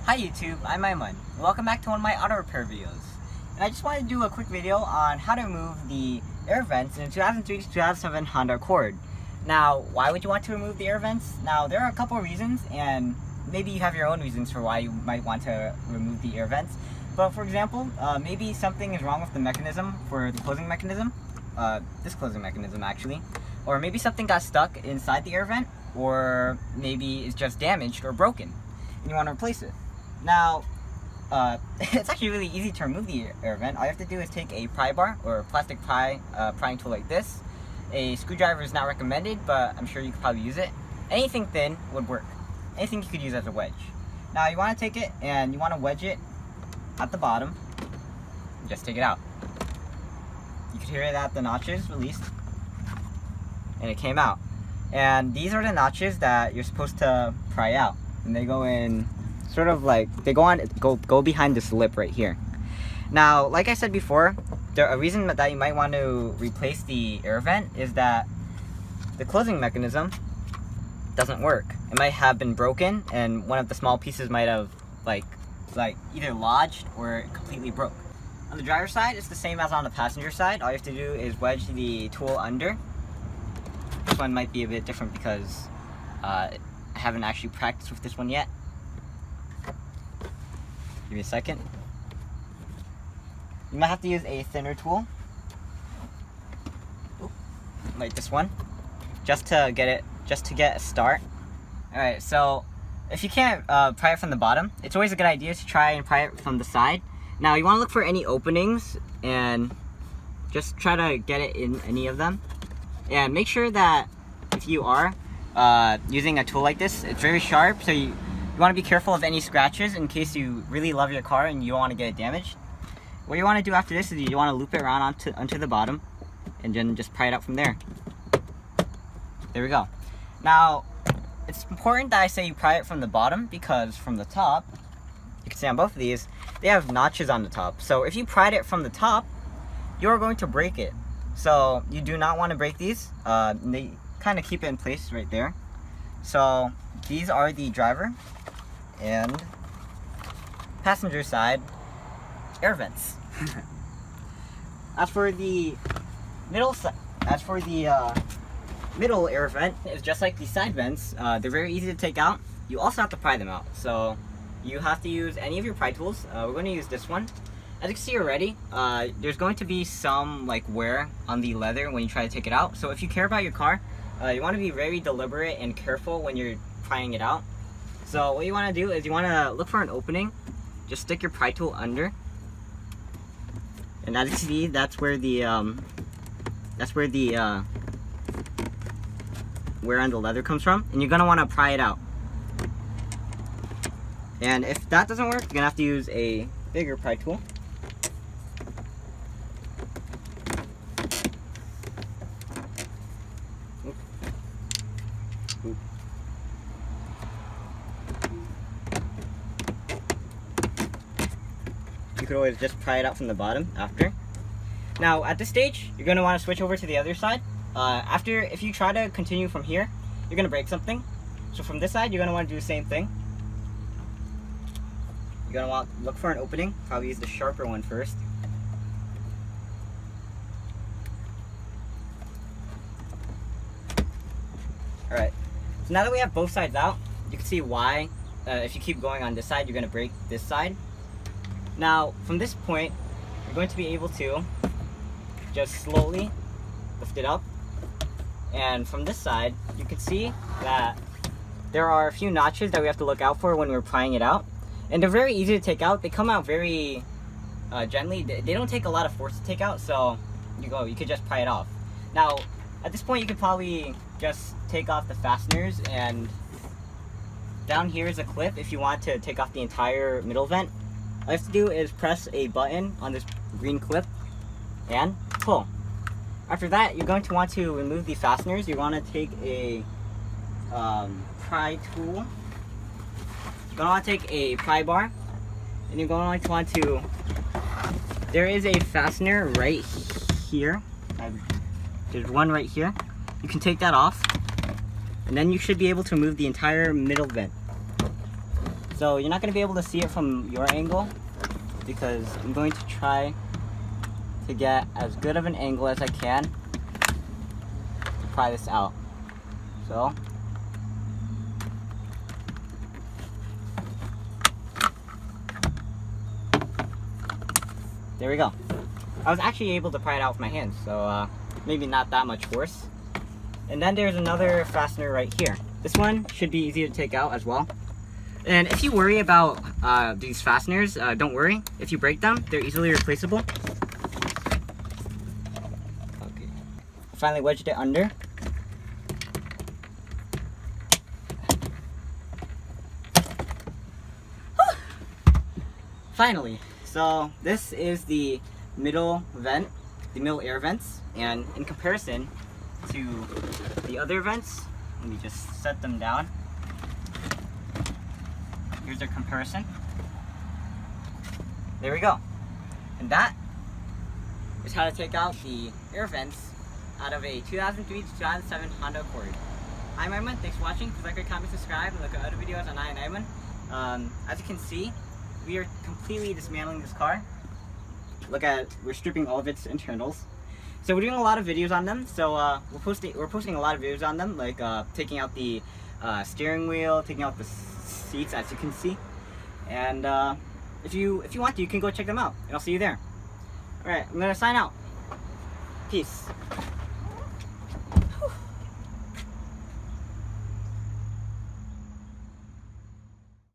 Hi YouTube, I'm Aiman. Welcome back to one of my auto repair videos. And I just wanted to do a quick video on how to remove the air vents in a 2003 to 2007 Honda Accord. Now, why would you want to remove the air vents? Now, there are a couple of reasons, and maybe you have your own reasons for why you might want to remove the air vents. But for example, maybe something is wrong with the mechanism for the closing mechanism. This closing mechanism actually. Or maybe something got stuck inside the air vent, or maybe it's just damaged or broken and you want to replace it. Now, it's actually really easy to remove the air vent. All you have to do is take a pry bar or a plastic prying tool like this. A screwdriver is not recommended, but I'm sure you could probably use it. Anything thin would work. Anything you could use as a wedge. Now you want to take it and you want to wedge it at the bottom. And just take it out. You could hear that the notches released, and it came out. And these are the notches that you're supposed to pry out, and they go in sort of like they go behind this lip right here. Now, like I said before, a reason that you might want to replace the air vent is that the closing mechanism doesn't work. It might have been broken, and one of the small pieces might have like either lodged or it completely broke. On the driver's side, it's the same as on the passenger side. All you have to do is wedge the tool under. This one might be a bit different because I haven't actually practiced with this one yet. Give me a second. You might have to use a thinner tool, like this one, just to get a start. Alright, so if you can't pry it from the bottom, it's always a good idea to try and pry it from the side. Now you want to look for any openings and just try to get it in any of them. And make sure that if you are using a tool like this, it's very sharp, so you want to be careful of any scratches in case you really love your car and you don't want to get it damaged. What you want to do after this is you want to loop it around onto the bottom and then just pry it out from there. There we go. Now, it's important that I say you pry it from the bottom because from the top, you can see on both of these, they have notches on the top. So if you pried it from the top, you're going to break it. So you do not want to break these. They kind of keep it in place right there. So these are the driver and passenger side air vents. As for the middle air vent, it's just like the side vents. They're very easy to take out. You also have to pry them out. So you have to use any of your pry tools. We're going to use this one. As you can see already, there's going to be some like wear on the leather when you try to take it out. So if you care about your car, you want to be very deliberate and careful when you're prying it out. So what you want to do is you want to look for an opening. Just stick your pry tool under. And as you can see, that's where the wear on the leather comes from. And you're going to want to pry it out. And if that doesn't work, you're going to have to use a bigger pry tool. You could always just pry it out from the bottom after. Now at this stage, you're going to want to switch over to the other side. If you try to continue from here, you're going to break something. So from this side, you're going to want to do the same thing. You're going to want to look for an opening. Probably use the sharper one first. Alright, so now that we have both sides out, you can see why if you keep going on this side, you're going to break this side. Now, from this point, you're going to be able to just slowly lift it up. And from this side, you can see that there are a few notches that we have to look out for when we're prying it out. And they're very easy to take out. They come out very gently. They don't take a lot of force to take out, so you could just pry it off. Now, at this point, you could probably just take off the fasteners, and down here is a clip if you want to take off the entire middle vent. All you have to do is press a button on this green clip and pull. After that, you're going to want to remove the fasteners. You want to take a pry tool. You're going to want to take a pry bar, and you're going to want to, there is a fastener right here. There's one right here. You can take that off, and then you should be able to remove the entire middle vent. So you're not going to be able to see it from your angle because I'm going to try to get as good of an angle as I can to pry this out. So there we go. I was actually able to pry it out with my hands, so maybe not that much force. And then there's another fastener right here. This one should be easy to take out as well. And if you worry about these fasteners, don't worry. If you break them, they're easily replaceable. Okay. Finally wedged it under. Finally. So this is the middle vent, the middle air vents, and in comparison to the other vents, let me just set them down. Here's their comparison. There we go. And that is how to take out the air vents out of a 2003 to 2007 Honda Accord. I'm Aiman. Thanks for watching. Please like, comment, subscribe, and look at other videos on EYeOnAiman. As you can see, we are completely dismantling this car. We're stripping all of its internals. So we're doing a lot of videos on them. So we're posting a lot of videos on them, like taking out the steering wheel, taking out the seats, as you can see. And if you want to, you can go check them out, and I'll see you there. All right, I'm gonna sign out. Peace.